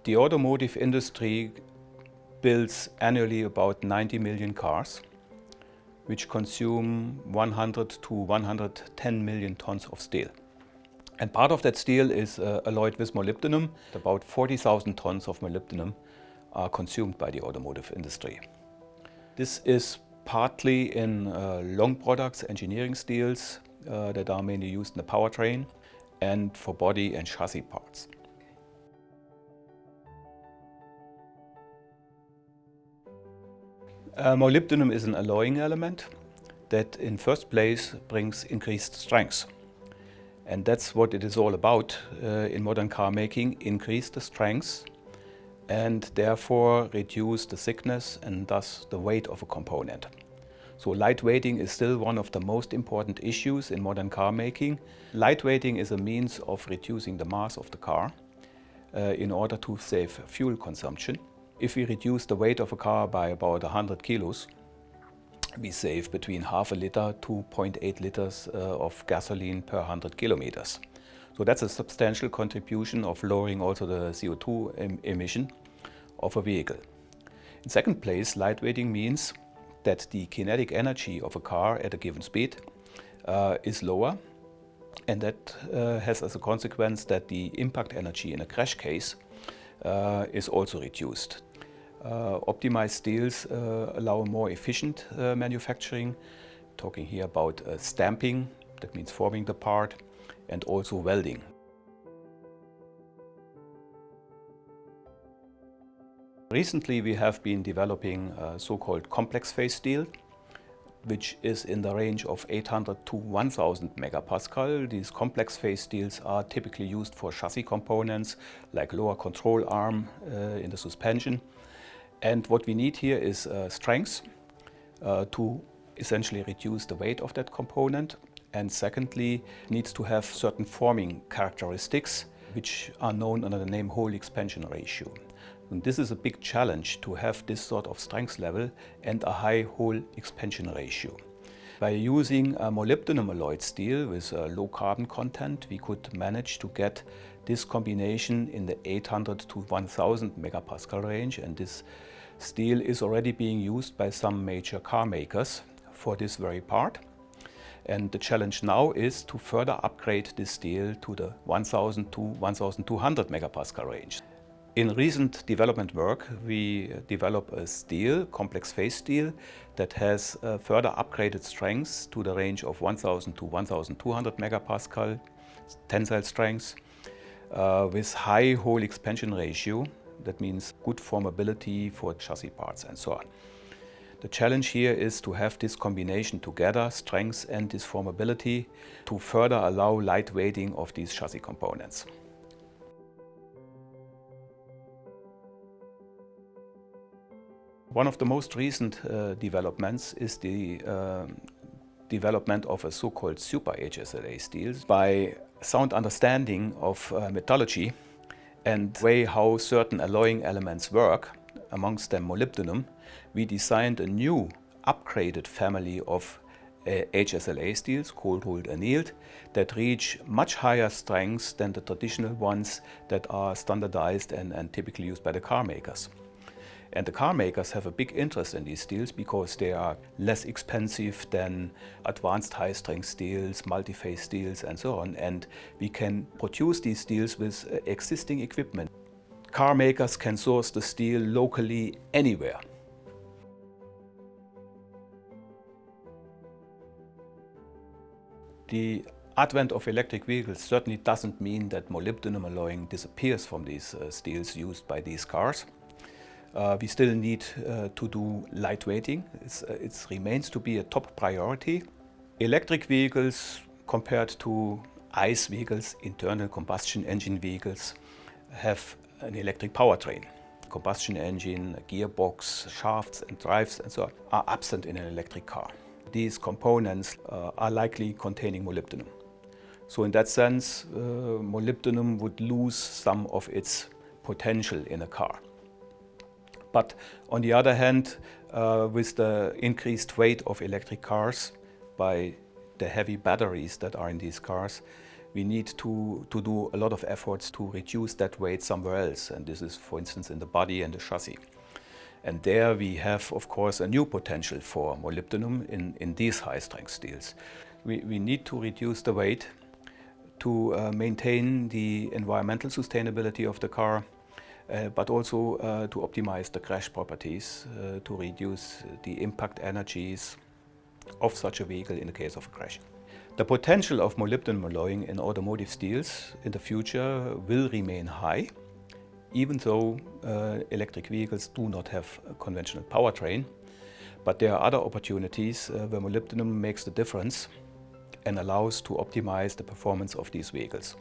The automotive industry builds annually about 90 million cars, which consume 100 to 110 million tons of steel. And part of that steel is alloyed with molybdenum. About 40,000 tons of molybdenum are consumed by the automotive industry. This is partly in long products, engineering steels that are mainly used in the powertrain and for body and chassis parts. Molybdenum is an alloying element that in first place brings increased strength. And that's what it is all about in modern car making: increase the strength and therefore reduce the thickness and thus the weight of a component. So lightweighting is still one of the most important issues in modern car making. Lightweighting is a means of reducing the mass of the car in order to save fuel consumption. If we reduce the weight of a car by about 100 kilos, we save between half a liter to 0.8 liters of gasoline per 100 kilometers. So that's a substantial contribution of lowering also the CO2 emission of a vehicle. In second place, lightweighting means that the kinetic energy of a car at a given speed is lower, and that has as a consequence that the impact energy in a crash case is also reduced. Optimized steels allow more efficient manufacturing. Talking here about stamping, that means forming the part, and also welding. Recently we have been developing so-called complex phase steel, which is in the range of 800 to 1000 megapascal. These complex phase steels are typically used for chassis components like lower control arm in the suspension. And what we need here is strength to essentially reduce the weight of that component. And secondly, it needs to have certain forming characteristics, which are known under the name hole expansion ratio. And this is a big challenge, to have this sort of strength level and a high hole expansion ratio. By using a molybdenum-alloyed steel with a low carbon content, we could manage to get this combination in the 800 to 1000 megapascal range, and this steel is already being used by some major car makers for this very part. And the challenge now is to further upgrade this steel to the 1000 to 1200 megapascal range. In recent development work, we develop a steel, complex phase steel, that has further upgraded strengths to the range of 1000 to 1200 megapascal tensile strength with high hole expansion ratio. That means good formability for chassis parts and so on. The challenge here is to have this combination together, strength and this formability, to further allow lightweighting of these chassis components. One of the most recent developments is the development of a so-called super HSLA steels. By sound understanding of metallurgy and the way how certain alloying elements work, amongst them molybdenum, we designed a new upgraded family of HSLA steels, cold-rolled annealed, that reach much higher strengths than the traditional ones that are standardized and typically used by the car makers. And the car makers have a big interest in these steels because they are less expensive than advanced high-strength steels, multi-phase steels and so on. And we can produce these steels with existing equipment. Car makers can source the steel locally anywhere. The advent of electric vehicles certainly doesn't mean that molybdenum alloying disappears from these steels used by these cars. We still need to do lightweighting. It remains to be a top priority. Electric vehicles compared to ICE vehicles, internal combustion engine vehicles, have an electric powertrain. Combustion engine, gearbox, shafts and drives and so on are absent in an electric car. These components are likely containing molybdenum. So in that sense, molybdenum would lose some of its potential in a car. But on the other hand, with the increased weight of electric cars by the heavy batteries that are in these cars, we need to do a lot of efforts to reduce that weight somewhere else. And this is, for instance, in the body and the chassis. And there we have, of course, a new potential for molybdenum in these high-strength steels. We need to reduce the weight to maintain the environmental sustainability of the car, but also to optimize the crash properties, to reduce the impact energies of such a vehicle in the case of a crash. The potential of molybdenum alloying in automotive steels in the future will remain high, even though electric vehicles do not have a conventional powertrain. But there are other opportunities where molybdenum makes the difference and allows to optimize the performance of these vehicles.